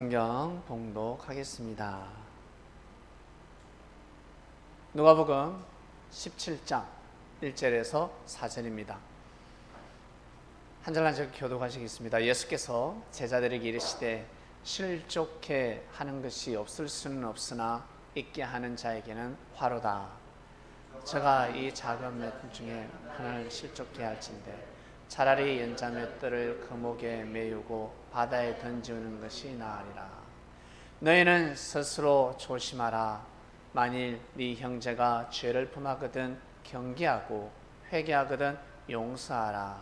성경 봉독하겠습니다. 누가복음 17장 1절에서 4절입니다. 한 절 한 절 교독하시겠습니다. 예수께서 제자들에게 이르시되 실족해 하는 것이 없을 수는 없으나 있게 하는 자에게는 화로다. 저가 이 작은 몇 중에 하나를 실족해 할진대 차라리 연자 몇 들을 금옥에 메우고 바다에 던지는 것이 나으리라. 너희는 스스로 조심하라. 만일 네 형제가 죄를 범하거든 경계하고 회개하거든 용서하라.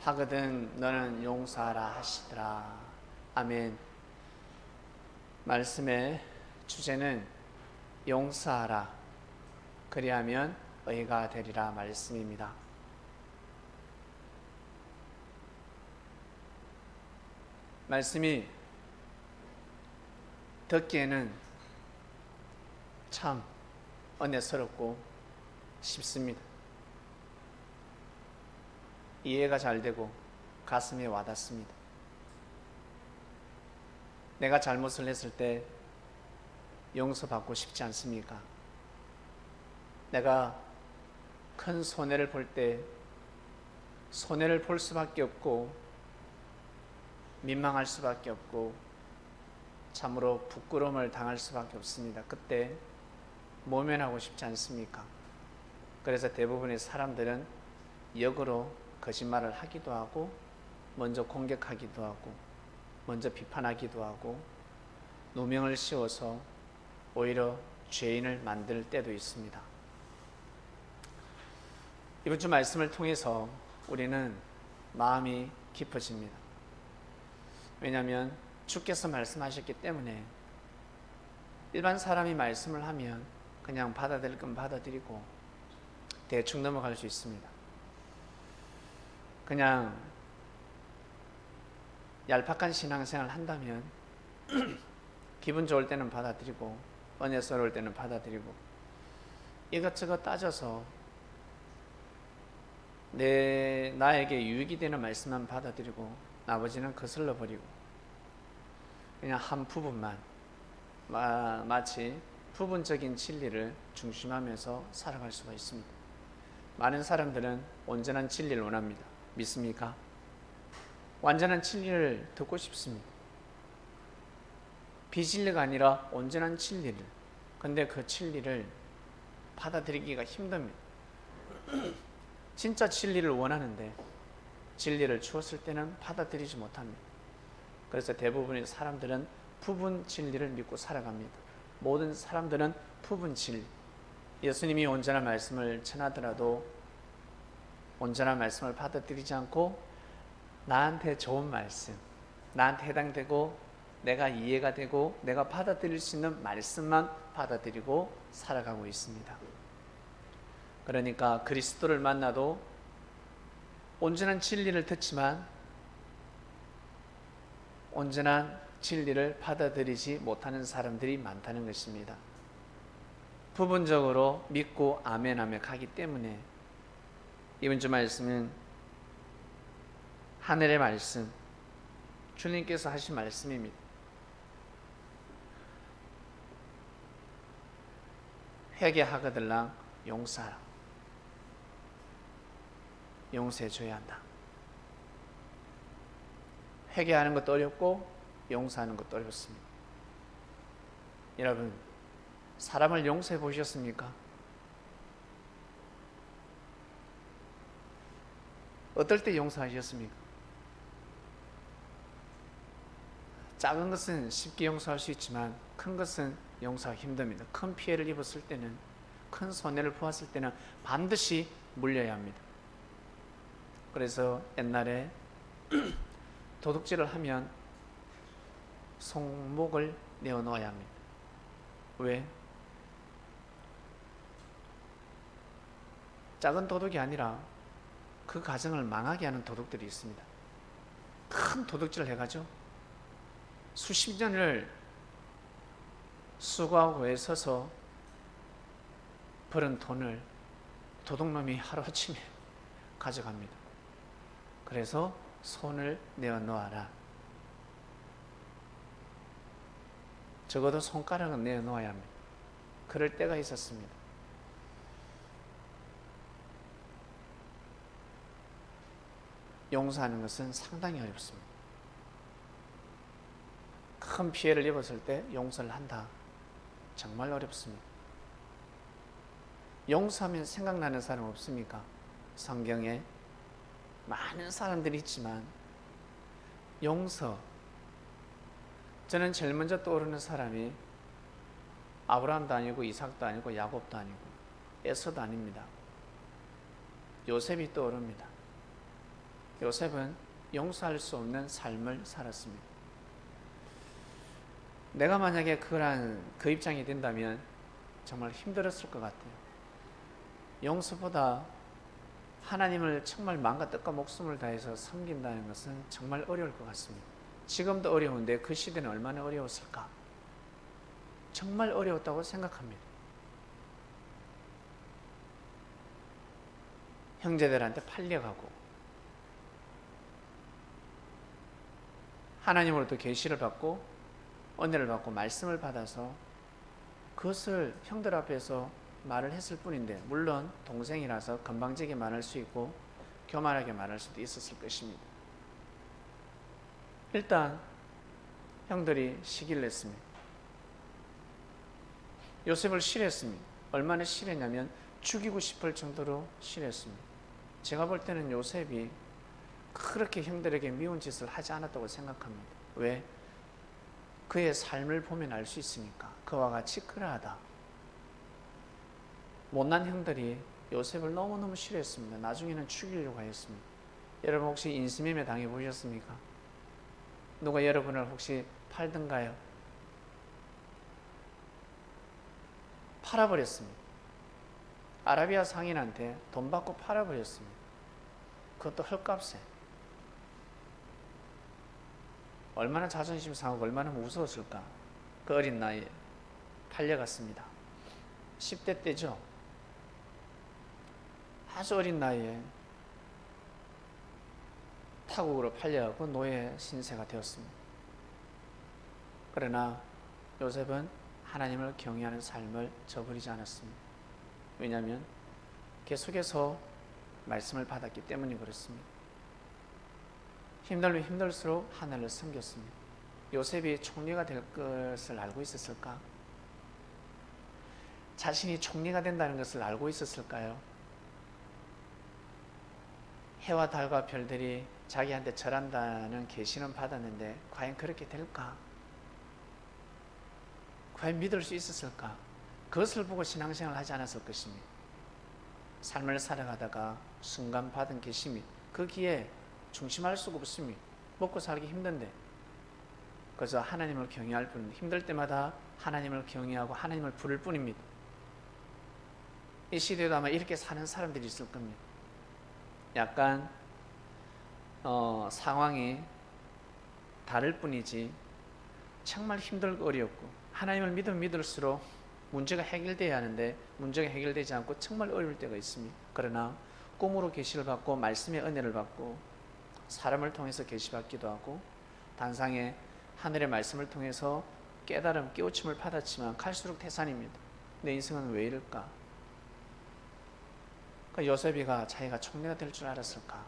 하거든 너는 용서하라 하시더라. 아멘. 말씀의 주제는 용서하라 그리하면 의가 되리라 말씀입니다. 말씀이 듣기에는 참 은혜스럽고 쉽습니다. 이해가 잘 되고 가슴에 와닿습니다. 내가 잘못을 했을 때 용서받고 싶지 않습니까? 내가 큰 손해를 볼 때 손해를 볼 수밖에 없고 민망할 수밖에 없고 참으로 부끄러움을 당할 수밖에 없습니다. 그때 모면하고 싶지 않습니까? 그래서 대부분의 사람들은 역으로 거짓말을 하기도 하고 먼저 공격하기도 하고 먼저 비판하기도 하고 누명을 씌워서 오히려 죄인을 만들 때도 있습니다. 이번 주 말씀을 통해서 우리는 마음이 깊어집니다. 왜냐하면 주께서 말씀하셨기 때문에 일반 사람이 말씀을 하면 그냥 받아들일 건 받아들이고 대충 넘어갈 수 있습니다. 그냥 얄팍한 신앙생활을 한다면 기분 좋을 때는 받아들이고 은혜스러울 때는 받아들이고 이것저것 따져서 나에게 유익이 되는 말씀만 받아들이고 나머지는 거슬러 버리고 그냥 한 부분만 마치 부분적인 진리를 중심하면서 살아갈 수가 있습니다. 많은 사람들은 온전한 진리를 원합니다. 믿습니까? 완전한 진리를 듣고 싶습니다. 비진리가 아니라 온전한 진리를. 근데 그 진리를 받아들이기가 힘듭니다. 진짜 진리를 원하는데 진리를 주었을 때는 받아들이지 못합니다. 그래서 대부분의 사람들은 부분 진리를 믿고 살아갑니다. 모든 사람들은 부분 진리. 예수님이 온전한 말씀을 전하더라도 온전한 말씀을 받아들이지 않고 나한테 좋은 말씀, 나한테 해당되고 내가 이해가 되고 내가 받아들일 수 있는 말씀만 받아들이고 살아가고 있습니다. 그러니까 그리스도를 만나도 온전한 진리를 듣지만 온전한 진리를 받아들이지 못하는 사람들이 많다는 것입니다. 부분적으로 믿고 아멘하며 가기 때문에 이번 주 말씀은 하늘의 말씀, 주님께서 하신 말씀입니다. 회개하거들랑 용서하라. 용서해줘야 한다. 회개하는 것도 어렵고 용서하는 것도 어렵습니다. 여러분, 사람을 용서해 보셨습니까? 어떨 때 용서하셨습니까? 작은 것은 쉽게 용서할 수 있지만 큰 것은 용서하기 힘듭니다. 큰 피해를 입었을 때는, 큰 손해를 보았을 때는 반드시 물려야 합니다. 그래서 옛날에 도둑질을 하면 손목을 내어놓아야 합니다. 왜? 작은 도둑이 아니라 그 가정을 망하게 하는 도둑들이 있습니다. 큰 도둑질을 해가지고 수십 년을 수고하고 애써서 벌은 돈을 도둑놈이 하루아침에 가져갑니다. 그래서 손을 내어 놓아라. 적어도 손가락은 내어 놓아야 합니다. 그럴 때가 있었습니다. 용서하는 것은 상당히 어렵습니다. 큰 피해를 입었을 때 용서를 한다. 정말 어렵습니다. 용서하면 생각나는 사람 없습니까? 성경에 많은 사람들이 있지만 용서, 저는 제일 먼저 떠오르는 사람이 아브라함도 아니고 이삭도 아니고 야곱도 아니고 에서도 아닙니다. 요셉이 떠오릅니다. 요셉은 용서할 수 없는 삶을 살았습니다. 내가 만약에 그 입장이 된다면 정말 힘들었을 것 같아요. 용서보다 하나님을 정말 마음과 뜻과 목숨을 다해서 섬긴다는 것은 정말 어려울 것 같습니다. 지금도 어려운데 그 시대는 얼마나 어려웠을까? 정말 어려웠다고 생각합니다. 형제들한테 팔려가고 하나님으로부터 계시를 받고 은혜를 받고 말씀을 받아서 그것을 형들 앞에서 말을 했을 뿐인데, 물론 동생이라서 건방지게 말할 수 있고 교만하게 말할 수도 있었을 것입니다. 일단 형들이 시기를 냈습니다. 요셉을 싫어했습니다. 얼마나 싫어했냐면 죽이고 싶을 정도로 싫어했습니다. 제가 볼 때는 요셉이 그렇게 형들에게 미운 짓을 하지 않았다고 생각합니다. 왜? 그의 삶을 보면 알 수 있으니까. 그와 같이 그러하다. 못난 형들이 요셉을 너무너무 싫어했습니다. 나중에는 죽이려고 하였습니다. 여러분 혹시 인신매매 당해보셨습니까? 누가 여러분을 혹시 팔든가요? 팔아버렸습니다. 아라비아 상인한테 돈 받고 팔아버렸습니다. 그것도 헐값에. 얼마나 자존심 상하고 얼마나 무서웠을까. 그 어린 나이에 팔려갔습니다. 10대 때죠. 아주 어린 나이에 타국으로 팔려가고 노예 신세가 되었습니다. 그러나 요셉은 하나님을 경외하는 삶을 저버리지 않았습니다. 왜냐하면 계속해서 말씀을 받았기 때문에 그렇습니다. 힘들면 힘들수록 하나님을 섬겼습니다. 요셉이 총리가 될 것을 알고 있었을까? 자신이 총리가 된다는 것을 알고 있었을까요? 해와 달과 별들이 자기한테 절한다는 계시는 받았는데 과연 그렇게 될까? 과연 믿을 수 있었을까? 그것을 보고 신앙생활을 하지 않았을 것입니다. 삶을 살아가다가 순간 받은 계시입니다. 거기에 중심할 수가 없습니다. 먹고 살기 힘든데 그래서 하나님을 경외할 뿐, 힘들 때마다 하나님을 경외하고 하나님을 부를 뿐입니다. 이 시대에도 아마 이렇게 사는 사람들이 있을 겁니다. 약간 상황이 다를 뿐이지 정말 힘들고 어렵고, 하나님을 믿으면 믿을수록 문제가 해결돼야 하는데 문제가 해결되지 않고 정말 어려울 때가 있습니다. 그러나 꿈으로 계시를 받고 말씀의 은혜를 받고 사람을 통해서 계시받기도 하고 단상에 하늘의 말씀을 통해서 깨달음, 깨우침을 받았지만 갈수록 태산입니다. 내 인생은 왜 이럴까? 그러니까 요셉이가 자기가 총리가 될 줄 알았을까?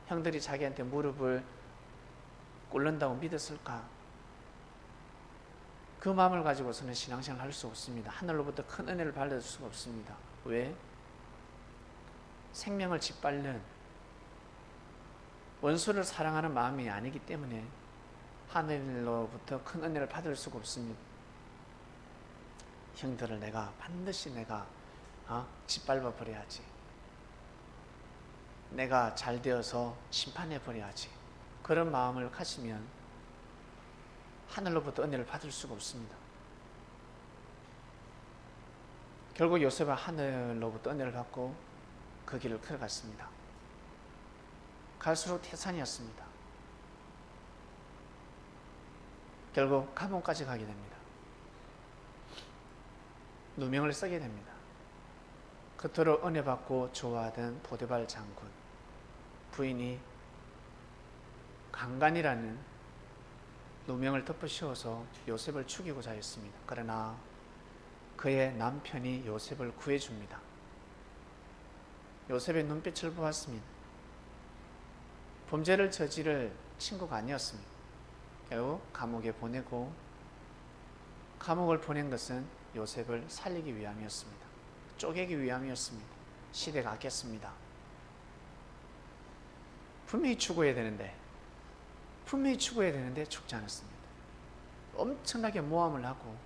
형들이 자기한테 무릎을 꿇는다고 믿었을까? 그 마음을 가지고서는 신앙생활을 할 수 없습니다. 하늘로부터 큰 은혜를 받을 수가 없습니다. 왜? 생명을 짓밟는 원수를 사랑하는 마음이 아니기 때문에 하늘로부터 큰 은혜를 받을 수가 없습니다. 형들을 반드시 짓밟아 버려야지. 내가 잘 되어서 심판해 버려야지. 그런 마음을 가지면 하늘로부터 은혜를 받을 수가 없습니다. 결국 요셉은 하늘로부터 은혜를 받고 그 길을 걸어갔습니다. 갈수록 태산이었습니다. 결국 감옥까지 가게 됩니다. 누명을 쓰게 됩니다. 그토록 은혜 받고 좋아하던 보디발 장군, 부인이 강간이라는 누명을 덮어 씌워서 요셉을 죽이고자 했습니다. 그러나 그의 남편이 요셉을 구해줍니다. 요셉의 눈빛을 보았습니다. 범죄를 저지를 친구가 아니었습니다. 결국 감옥에 보내고, 감옥을 보낸 것은 요셉을 살리기 위함이었습니다. 쪼개기 위함이었습니다. 시대가 아꼈습니다. 분명히 죽어야 되는데 죽지 않았습니다. 엄청나게 모함을 하고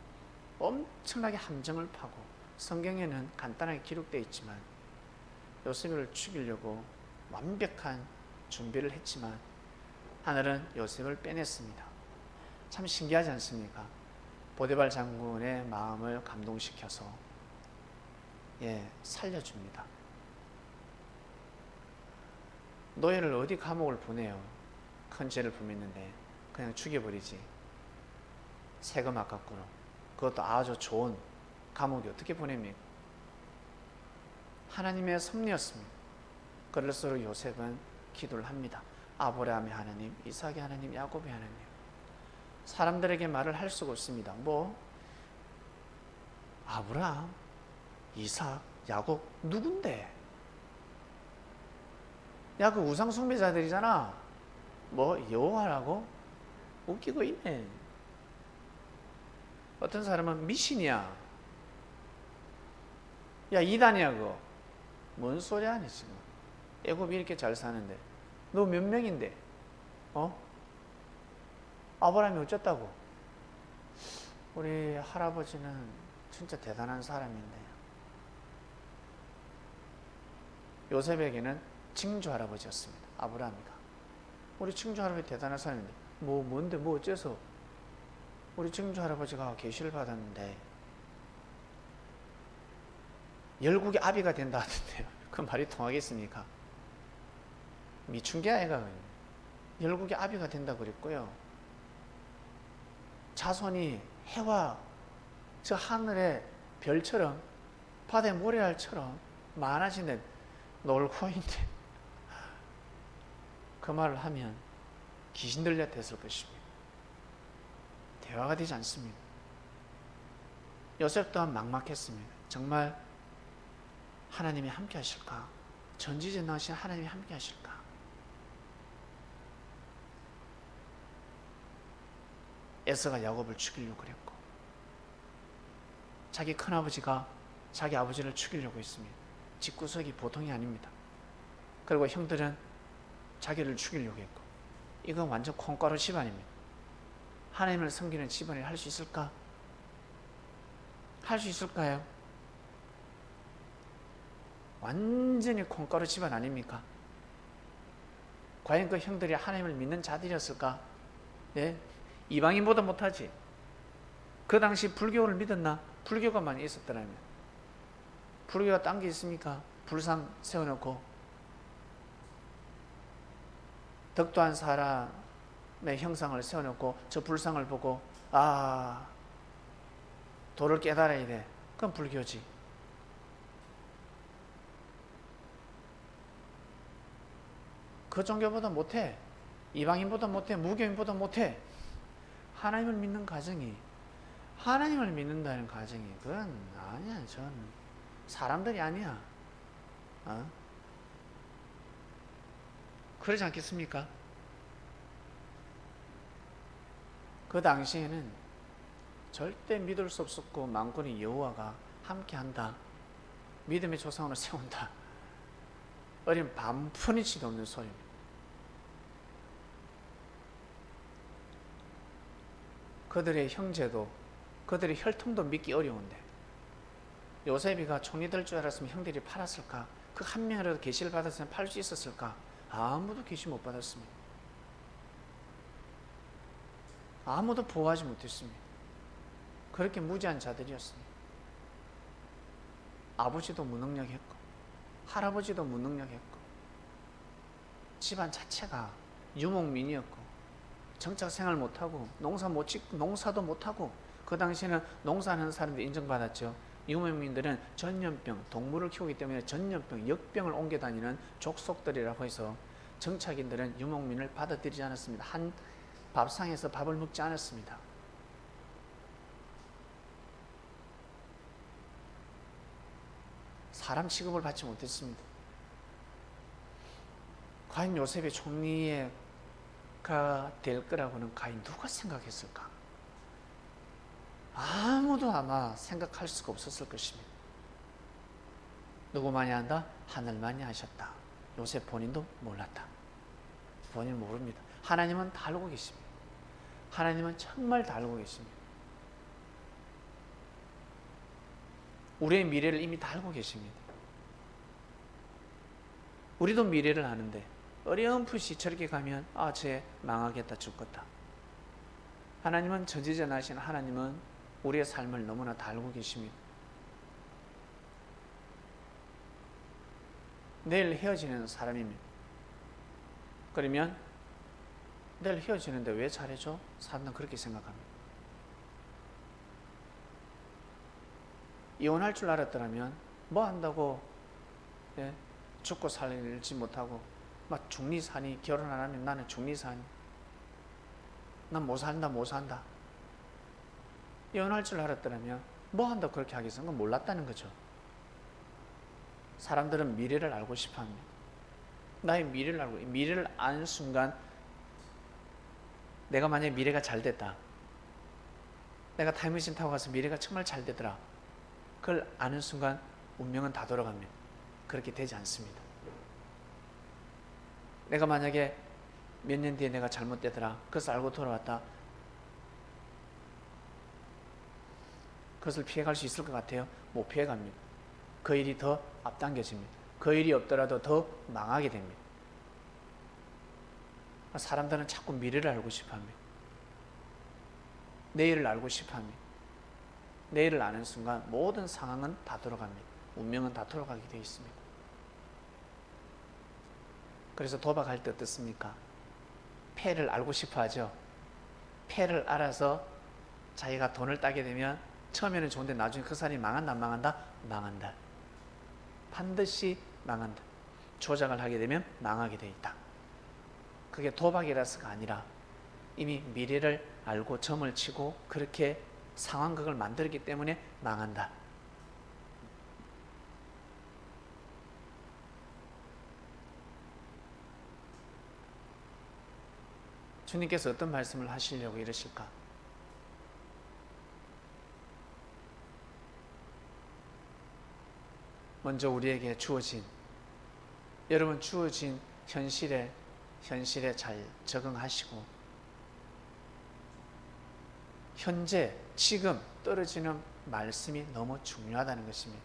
엄청나게 함정을 파고, 성경에는 간단하게 기록되어 있지만 요셉을 죽이려고 완벽한 준비를 했지만 하늘은 요셉을 빼냈습니다. 참 신기하지 않습니까? 보디발 장군의 마음을 감동시켜서 살려줍니다. 노예를 어디 감옥을 보내요? 큰 죄를 범했는데 그냥 죽여버리지. 세금 아깝고는. 그것도 아주 좋은 감옥에 어떻게 보냅니까? 하나님의 섭리였습니다. 그럴수록 요셉은 기도를 합니다. 아브라함의 하나님, 이삭의 하나님, 야곱의 하나님. 사람들에게 말을 할 수가 없습니다. 아브라함, 이삭, 야곱 누군데? 야, 그 우상 숭배자들이잖아. 여호와라고? 웃기고 있네. 어떤 사람은 미신이야. 야, 이단이야 그거. 뭔 소리 하니 지금. 애굽이 이렇게 잘 사는데 너 몇 명인데? 아브라함이 어쩌다고? 우리 할아버지는 진짜 대단한 사람인데, 요셉에게는 증조 할아버지였습니다. 아브라함이가. 우리 증조 할아버지 대단한 사람인데 뭔데 어째서? 우리 증조 할아버지가 계시를 받았는데 열국의 아비가 된다 하던데요. 그 말이 통하겠습니까? 미춘 게 아이가. 열국의 아비가 된다 그랬고요. 자손이 해와 저 하늘의 별처럼 바다의 모래알처럼 많아지는 놀고 있는데 그 말을 하면 귀신 들려 됐을 것입니다. 대화가 되지 않습니다. 요셉 또한 막막했습니다. 정말 하나님이 함께 하실까? 전지전능하신 하나님이 함께 하실까? 에서가 야곱을 죽이려고 그랬고, 자기 큰아버지가 자기 아버지를 죽이려고 했습니다. 집구석이 보통이 아닙니다. 그리고 형들은 자기를 죽이려고 했고, 이건 완전 콩가루 집안입니다. 하나님을 섬기는 집안이 할 수 있을까? 할 수 있을까요? 완전히 콩가루 집안 아닙니까? 과연 그 형들이 하나님을 믿는 자들이었을까? 네? 이방인보다 못하지. 그 당시 불교를 믿었나? 불교가 많이 있었더라면. 불교가 딴 게 있습니까? 불상 세워놓고 덕도한 사람의 형상을 세워놓고 저 불상을 보고 도를 깨달아야 돼. 그건 불교지. 그 종교보다 못해. 이방인보다 못해. 무교인보다 못해. 하나님을 믿는 가정이, 하나님을 믿는다는 가정이, 그건 아니야. 전 사람들이 아니야. 그러지 않겠습니까? 그 당시에는 절대 믿을 수 없었고, 만군의 여호와가 함께한다, 믿음의 조상으로 세운다, 어린 반푼이치도 없는 소리입니다. 그들의 형제도, 그들의 혈통도 믿기 어려운데 요셉이가 총리 될 줄 알았으면 형들이 팔았을까? 그 한 명이라도 계시를 받았으면 팔 수 있었을까? 아무도 계시 못 받았습니다. 아무도 보호하지 못했습니다. 그렇게 무지한 자들이었습니다. 아버지도 무능력했고 할아버지도 무능력했고 집안 자체가 유목민이었고 정착생활 못하고 농사 못 짓고 농사도 못하고, 그 당시에는 농사하는 사람들이 인정받았죠. 유목민들은 전염병, 동물을 키우기 때문에 전염병, 역병을 옮겨 다니는 족속들이라고 해서 정착인들은 유목민을 받아들이지 않았습니다. 한 밥상에서 밥을 먹지 않았습니다. 사람 취급을 받지 못했습니다. 과연 요셉의 총리가 될 거라고는 과연 누가 생각했을까? 아무도 아마 생각할 수가 없었을 것입니다. 누구만이 한다? 하늘만이 하셨다. 요셉 본인도 몰랐다. 본인 모릅니다. 하나님은 다 알고 계십니다. 하나님은 정말 다 알고 계십니다. 우리의 미래를 이미 다 알고 계십니다. 우리도 미래를 아는데 어렴풋이 저렇게 가면 쟤 망하겠다, 죽겠다. 하나님은 전지전능하신 하나님은 우리의 삶을 너무나 다 알고 계십니다. 내일 헤어지는 사람입니다. 그러면 내일 헤어지는데 왜 잘해줘? 사람들은 그렇게 생각합니다. 이혼할 줄 알았더라면 뭐 한다고 죽고 살지 못하고 막 중리사니, 결혼 안 하면 나는 중리사니, 난 못 산다. 이혼할 줄 알았더라면 뭐 한다고 그렇게 하겠어? 그건 몰랐다는 거죠. 사람들은 미래를 알고 싶어 합니다. 나의 미래를 아는 순간, 내가 만약에 미래가 잘 됐다, 내가 타임머신 타고 가서 미래가 정말 잘 되더라, 그걸 아는 순간 운명은 다 돌아갑니다. 그렇게 되지 않습니다. 내가 만약에 몇 년 뒤에 내가 잘못되더라, 그것을 알고 돌아왔다, 그것을 피해갈 수 있을 것 같아요? 못 피해갑니다. 그 일이 더 앞당겨집니다. 그 일이 없더라도 더 망하게 됩니다. 사람들은 자꾸 미래를 알고 싶어합니다. 내일을 알고 싶어합니다. 내일을 아는 순간 모든 상황은 다 돌아갑니다. 운명은 다 돌아가게 되어 있습니다. 그래서 도박할 때 어떻습니까? 패를 알고 싶어 하죠. 패를 알아서 자기가 돈을 따게 되면 처음에는 좋은데 나중에 그 사람이 망한다, 안 망한다? 망한다. 반드시 망한다. 조작을 하게 되면 망하게 되어 있다. 그게 도박이라서가 아니라 이미 미래를 알고 점을 치고 그렇게 상황극을 만들었기 때문에 망한다. 주님께서 어떤 말씀을 하시려고 이러실까? 먼저 우리에게 여러분 주어진 현실에 잘 적응하시고, 현재 지금 떨어지는 말씀이 너무 중요하다는 것입니다.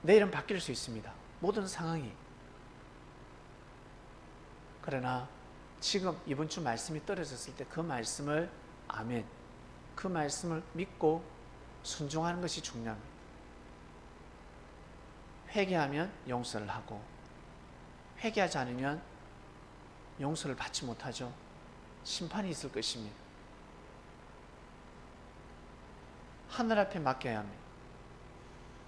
내일은 바뀔 수 있습니다. 모든 상황이. 그러나 지금 이번 주 말씀이 떨어졌을 때 그 말씀을 아멘, 그 말씀을 믿고 순종하는 것이 중요합니다. 회개하면 용서를 하고, 회개하지 않으면 용서를 받지 못하죠. 심판이 있을 것입니다. 하늘 앞에 맡겨야 합니다.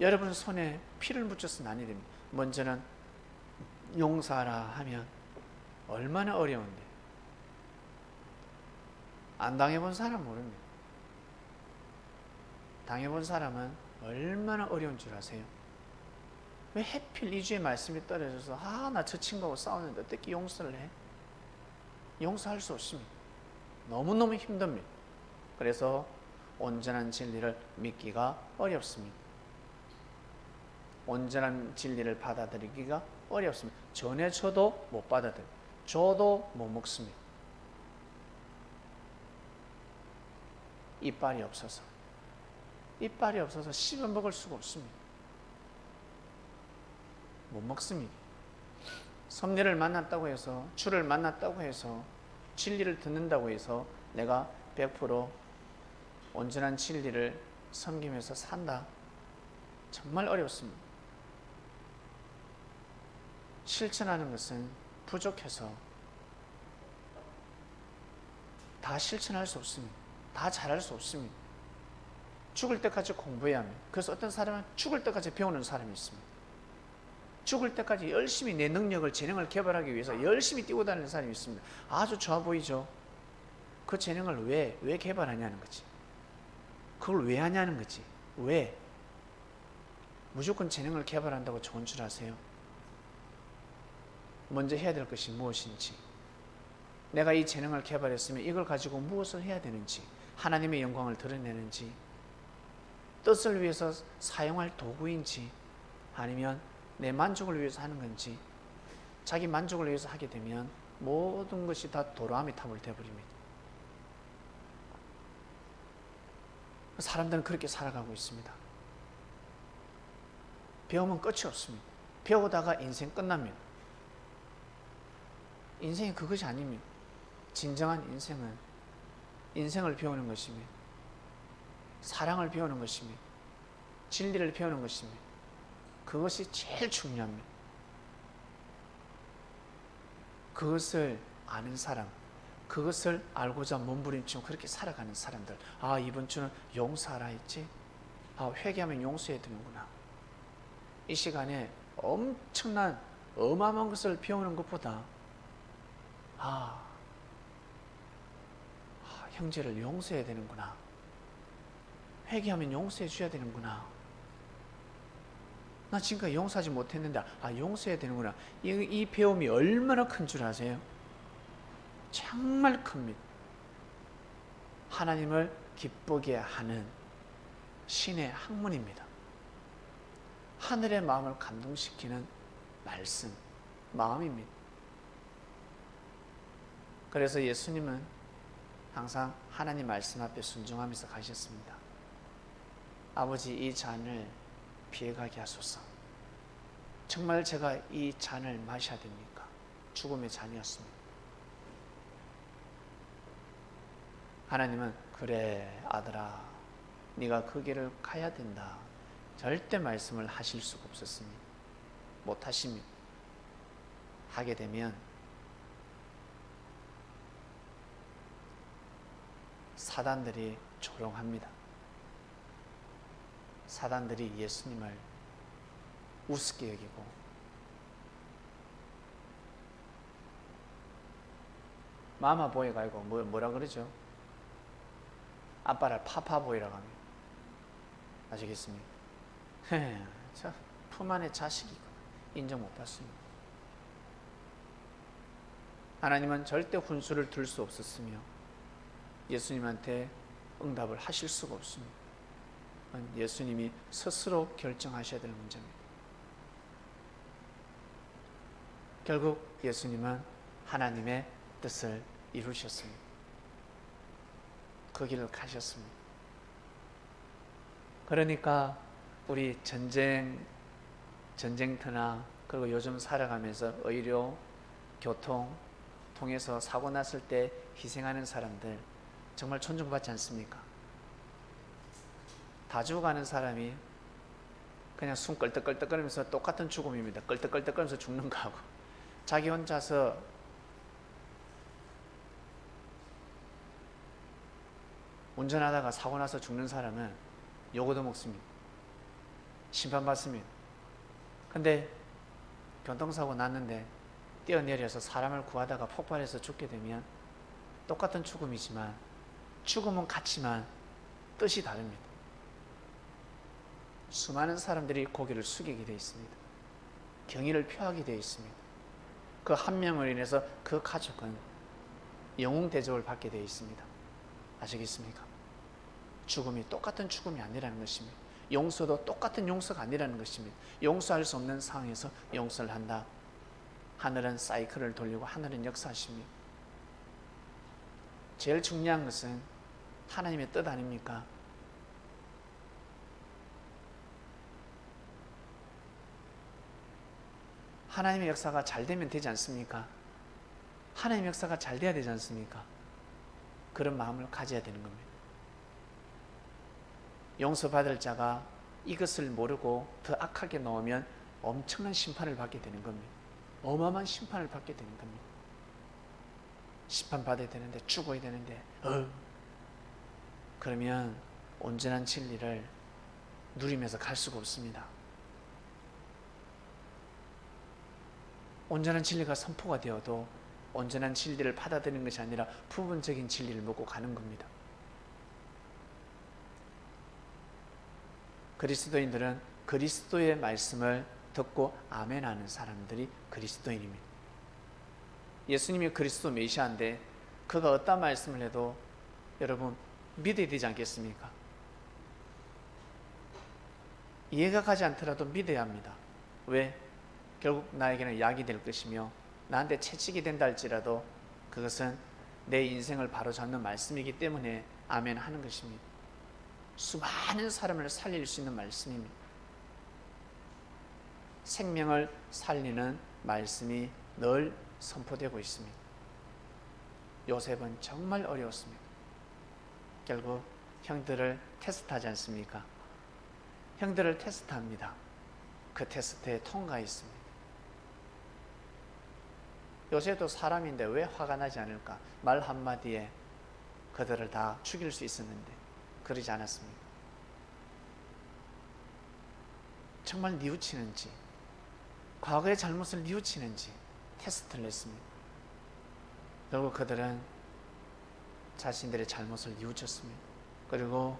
여러분 손에 피를 묻혀서는 아니 됩니다. 먼저는 용서하라 하면 얼마나 어려운데, 안 당해본 사람 모릅니다. 당해본 사람은 얼마나 어려운 줄 아세요? 왜 하필 2주의 말씀이 떨어져서 나 저 친구하고 싸우는데 어떻게 용서를 해? 용서할 수 없습니다. 너무너무 힘듭니다. 그래서 온전한 진리를 믿기가 어렵습니다. 온전한 진리를 받아들이기가 어렵습니다. 전해줘도 못 받아들여요. 줘도 못 먹습니다. 이빨이 없어서 씹어 먹을 수가 없습니다. 못 먹습니다. 섭리를 만났다고 해서, 주를 만났다고 해서, 진리를 듣는다고 해서 내가 100% 온전한 진리를 섬기면서 산다? 정말 어렵습니다. 실천하는 것은 부족해서 다 실천할 수 없습니다. 다 잘할 수 없습니다. 죽을 때까지 공부해야 합니다. 그래서 어떤 사람은 죽을 때까지 배우는 사람이 있습니다. 죽을 때까지 열심히 내 능력을, 재능을 개발하기 위해서 열심히 뛰고 다니는 사람이 있습니다. 아주 좋아 보이죠? 그 재능을 왜 개발하냐는 거지. 그걸 왜 하냐는 거지. 왜? 무조건 재능을 개발한다고 좋은 줄 아세요? 먼저 해야 될 것이 무엇인지, 내가 이 재능을 개발했으면 이걸 가지고 무엇을 해야 되는지, 하나님의 영광을 드러내는지, 뜻을 위해서 사용할 도구인지, 아니면 내 만족을 위해서 하는 건지, 자기 만족을 위해서 하게 되면 모든 것이 다 도라미 탑을 되어버립니다. 사람들은 그렇게 살아가고 있습니다. 배우면 끝이 없습니다. 배우다가 인생 끝납니다. 인생이 그것이 아닙니다. 진정한 인생은 인생을 배우는 것입니다. 사랑을 배우는 것입니다. 진리를 배우는 것입니다. 그것이 제일 중요합니다. 그것을 아는 사람, 그것을 알고자 몸부림치고 그렇게 살아가는 사람들, 아, 이번 주는 용서하라 했지? 아, 회개하면 용서해야 되는구나. 이 시간에 엄청난 어마어마한 것을 배우는 것보다 형제를 용서해야 되는구나, 회개하면 용서해 줘야 되는구나, 나 지금까지 용서하지 못했는데 용서해야 되는구나. 이 배움이 얼마나 큰 줄 아세요? 정말 큽니다. 하나님을 기쁘게 하는 신의 학문입니다. 하늘의 마음을 감동시키는 말씀, 마음입니다. 그래서 예수님은 항상 하나님 말씀 앞에 순종하면서 가셨습니다. 아버지, 이 잔을 피해가게 하소서. 정말 제가 이 잔을 마셔야 됩니까? 죽음의 잔이었습니다. 하나님은 그래 아들아, 네가 그 길을 가야 된다. 절대 말씀을 하실 수가 없었습니다. 못하십니다. 하게 되면 사단들이 조롱합니다. 사단들이 예수님을 우습게 여기고 마마보이가 아니고 뭐라 그러죠? 아빠를 파파보이라고 합니다. 아시겠습니까? 저 품 안의 자식이고 인정 못 받습니다. 하나님은 절대 훈수를 둘 수 없었으며 예수님한테 응답을 하실 수가 없습니다. 예수님이 스스로 결정하셔야 될 문제입니다. 결국 예수님은 하나님의 뜻을 이루셨습니다. 그 길을 가셨습니다. 그러니까 우리 전쟁터나 그리고 요즘 살아가면서 의료, 교통 통해서 사고 났을 때 희생하는 사람들 정말 존중받지 않습니까? 다 죽어가는 사람이 그냥 숨 끌떡끌떡거리면서 똑같은 죽음입니다. 끌떡끌떡거리면서 죽는 거하고, 자기 혼자서 운전하다가 사고 나서 죽는 사람은 요거도 먹습니다. 심판받습니다. 근데 교통사고 났는데 뛰어내려서 사람을 구하다가 폭발해서 죽게 되면 똑같은 죽음이지만 죽음은 같지만 뜻이 다릅니다. 수많은 사람들이 고개를 숙이게 되어 있습니다. 경의를 표하게 되어 있습니다. 그 한 명으로 인해서 그 가족은 영웅 대접을 받게 되어 있습니다. 아시겠습니까? 죽음이 똑같은 죽음이 아니라는 것입니다. 용서도 똑같은 용서가 아니라는 것입니다. 용서할 수 없는 상황에서 용서를 한다. 하늘은 사이클을 돌리고 하늘은 역사하십니다. 제일 중요한 것은 하나님의 뜻 아닙니까? 하나님의 역사가 잘 되면 되지 않습니까? 하나님의 역사가 잘 돼야 되지 않습니까? 그런 마음을 가져야 되는 겁니다. 용서받을 자가 이것을 모르고 더 악하게 놓으면 엄청난 심판을 받게 되는 겁니다. 어마어마한 심판을 받게 되는 겁니다. 심판받아야 되는데, 죽어야 되는데 그러면 온전한 진리를 누리면서 갈 수가 없습니다. 온전한 진리가 선포가 되어도 온전한 진리를 받아들이는 것이 아니라 부분적인 진리를 묻고 가는 겁니다. 그리스도인들은 그리스도의 말씀을 듣고 아멘하는 사람들이 그리스도인입니다. 예수님이 그리스도 메시아인데 그가 어떤 말씀을 해도 여러분 믿어야 되지 않겠습니까? 이해가 가지 않더라도 믿어야 합니다. 왜? 결국 나에게는 약이 될 것이며 나한테 채찍이 된다 할지라도 그것은 내 인생을 바로잡는 말씀이기 때문에 아멘 하는 것입니다. 수많은 사람을 살릴 수 있는 말씀입니다. 생명을 살리는 말씀이 늘 선포되고 있습니다. 요셉은 정말 어려웠습니다. 결국 형들을 테스트하지 않습니까? 형들을 테스트합니다. 그 테스트에 통과했습니다. 요셉도 사람인데 왜 화가 나지 않을까? 말 한마디에 그들을 다 죽일 수 있었는데 그러지 않았습니다. 정말 뉘우치는지 과거의 잘못을 뉘우치는지 테스트를 했습니다. 결국 그들은 자신들의 잘못을 뉘우쳤습니다. 그리고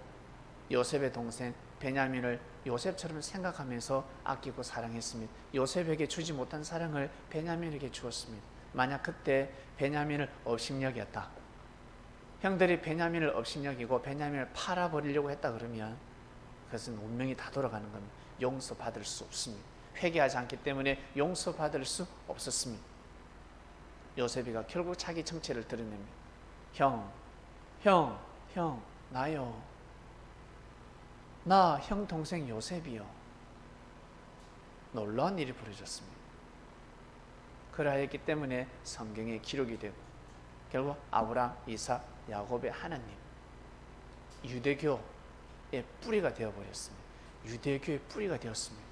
요셉의 동생 베냐민을 요셉처럼 생각하면서 아끼고 사랑했습니다. 요셉에게 주지 못한 사랑을 베냐민에게 주었습니다. 만약 그때 베냐민을 업신여겼다, 형들이 베냐민을 업신여기고 베냐민을 팔아버리려고 했다 그러면 그것은 운명이 다 돌아가는 겁니다. 용서받을 수 없습니다. 회개하지 않기 때문에 용서받을 수 없었습니다. 요셉이가 결국 자기 정체를 드러냅니다. 형, 나요. 나 형 동생 요셉이요. 놀라운 일이 벌어졌습니다. 그러하였기 때문에 성경에 기록이 되고 결국 아브라함, 이삭, 야곱의 하나님, 유대교의 뿌리가 되어버렸습니다. 유대교의 뿌리가 되었습니다.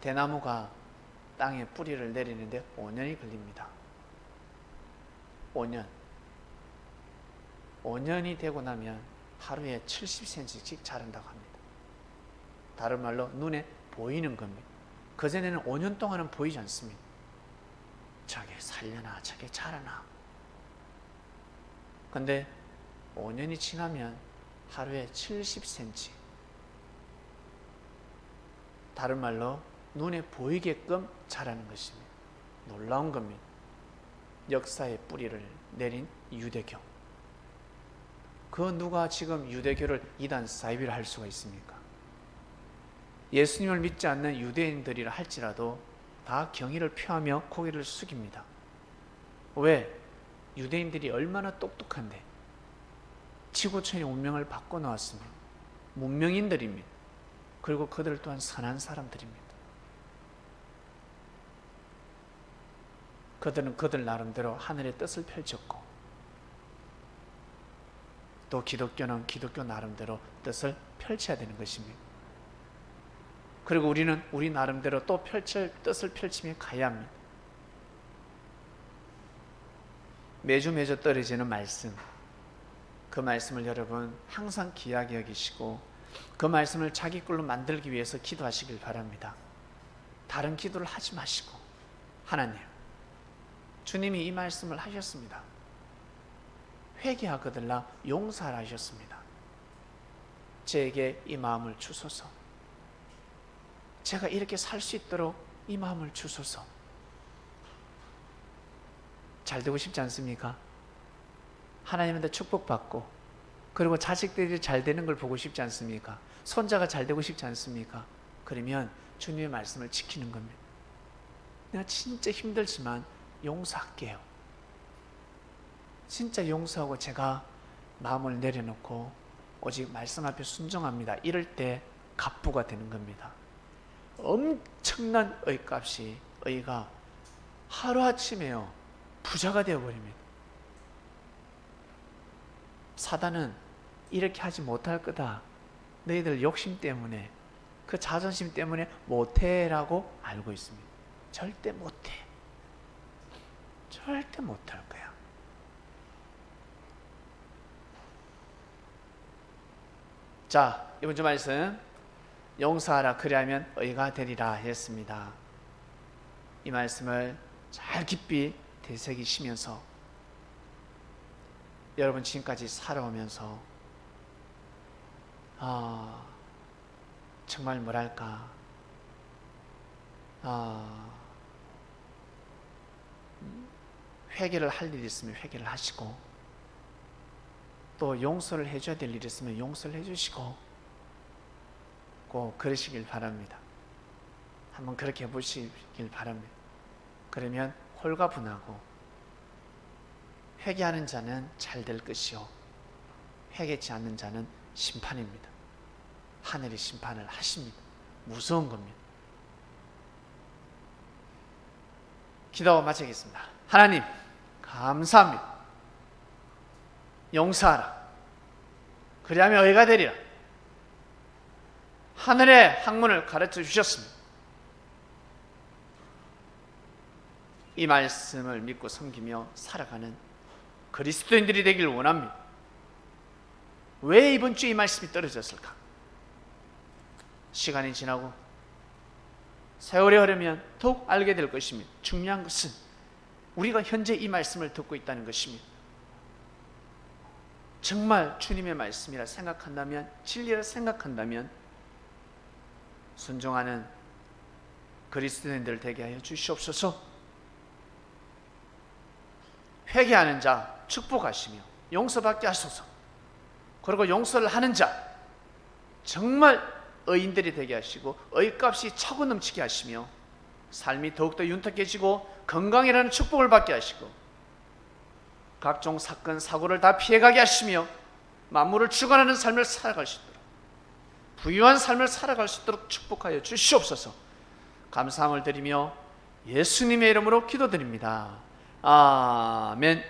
대나무가 땅에 뿌리를 내리는데 5년이 걸립니다. 5년이 되고 나면 하루에 70cm씩 자란다고 합니다. 다른 말로 눈에 보이는 겁니다. 그전에는 5년 동안은 보이지 않습니다. 저게 살려나 저게 자라나. 근데 5년이 지나면 하루에 70cm, 다른 말로 눈에 보이게끔 자라는 것입니다. 놀라운 겁니다. 역사의 뿌리를 내린 유대교. 그 누가 지금 유대교를 이단 사이비를 할 수가 있습니까? 예수님을 믿지 않는 유대인들이라 할지라도 다 경의를 표하며 고개를 숙입니다. 왜? 유대인들이 얼마나 똑똑한데 지구촌의 운명을 바꿔놓았습니다. 문명인들입니다. 그리고 그들 또한 선한 사람들입니다. 그들은 그들 나름대로 하늘의 뜻을 펼쳤고 또 기독교는 기독교 나름대로 뜻을 펼쳐야 되는 것입니다. 그리고 우리는 우리 나름대로 또 펼칠 뜻을 펼치며 가야 합니다. 매주 떨어지는 말씀, 그 말씀을 여러분 항상 귀하게 여기시고 그 말씀을 자기 걸로 만들기 위해서 기도하시길 바랍니다. 다른 기도를 하지 마시고 하나님, 주님이 이 말씀을 하셨습니다. 회개하거들라 용서하라 하셨습니다. 제게 이 마음을 주소서. 제가 이렇게 살 수 있도록 이 마음을 주소서. 잘 되고 싶지 않습니까? 하나님한테 축복받고 그리고 자식들이 잘 되는 걸 보고 싶지 않습니까? 손자가 잘 되고 싶지 않습니까? 그러면 주님의 말씀을 지키는 겁니다. 내가 진짜 힘들지만 용서할게요. 진짜 용서하고 제가 마음을 내려놓고 오직 말씀 앞에 순종합니다. 이럴 때 갑부가 되는 겁니다. 엄청난 의값이, 의가 하루아침에요 부자가 되어버립니다. 사단은 이렇게 하지 못할 거다, 너희들 욕심 때문에, 그 자존심 때문에 못해라고 알고 있습니다. 절대 못해. 절대 못할 거야. 자, 이번 주 말씀 용서하라 그리하면 의가 되리라 했습니다. 이 말씀을 잘 깊이 되새기시면서 여러분 지금까지 살아오면서 정말 뭐랄까 회개를 할 일이 있으면 회개를 하시고 또 용서를 해줘야 될 일이 있으면 용서를 해주시고 꼭 그러시길 바랍니다. 한번 그렇게 해보시길 바랍니다. 그러면 홀가분하고 회개하는 자는 잘 될 것이요 회개치 않는 자는 심판입니다. 하늘이 심판을 하십니다. 무서운 겁니다. 기도 마치겠습니다. 하나님 감사합니다. 용서하라 그리하면 의가 되리라. 하늘의 학문을 가르쳐 주셨습니다. 이 말씀을 믿고 섬기며 살아가는 그리스도인들이 되길 원합니다. 왜 이번 주에 이 말씀이 떨어졌을까? 시간이 지나고 세월이 흐르면 더욱 알게 될 것입니다. 중요한 것은 우리가 현재 이 말씀을 듣고 있다는 것입니다. 정말 주님의 말씀이라 생각한다면, 진리라 생각한다면 순종하는 그리스도인들 되게 하여 주시옵소서. 회개하는 자 축복하시며 용서받게 하소서. 그리고 용서를 하는 자 정말 의인들이 되게 하시고 의값이 차고 넘치게 하시며 삶이 더욱더 윤택해지고 건강이라는 축복을 받게 하시고 각종 사건 사고를 다 피해가게 하시며 만물을 주관하는 삶을 살아갈 수 있도록 부유한 삶을 살아갈 수 있도록 축복하여 주시옵소서. 감사함을 드리며 예수님의 이름으로 기도드립니다. 아멘.